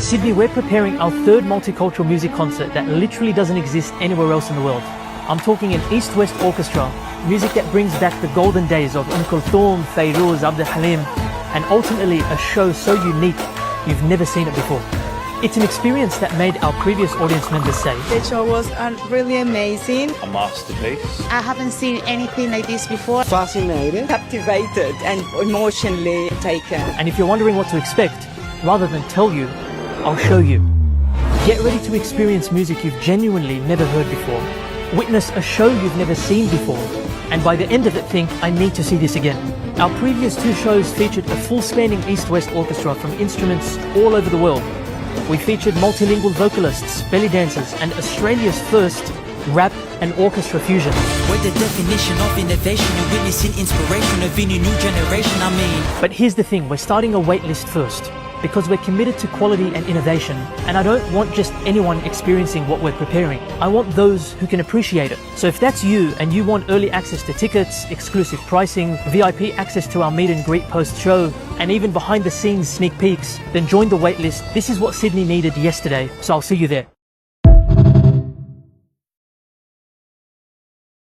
Sydney, we're preparing our third multicultural music concert that literally doesn't exist anywhere else in the world. I'm talking an East-West orchestra, music that brings back the golden days of Kulthum, Fairouz, Abdel Halim, and ultimately a show so unique you've never seen it before. It's an experience that made our previous audience members say, The show was really amazing. A masterpiece. I haven't seen anything like this before. Fascinated, captivated and emotionally taken. and if you're wondering what to expect, rather than tell you, I'll show you. Get ready to experience music you've genuinely never heard before. Witness a show you've never seen before. And by the end of it think, I need to see this again. Our previous two shows featured a full-spanning East-West orchestra from instruments all over the world. We featured multilingual vocalists, Bellydancers, and Australia's first rap and orchestra fusion. We're the definition of innovation, you're witnessing inspiration of any new generation, But here's the thing, we're starting a wait list first, because we're committed to quality and innovation, and I don't want just anyone experiencing what we're preparing. I want those who can appreciate it. So if that's you and you want early access to tickets, exclusive pricing, VIP access to our meet and greet post-show, and even behind the scenes sneak peeks, then join the wait list. This is what Sydney needed yesterday, so I'll see you there.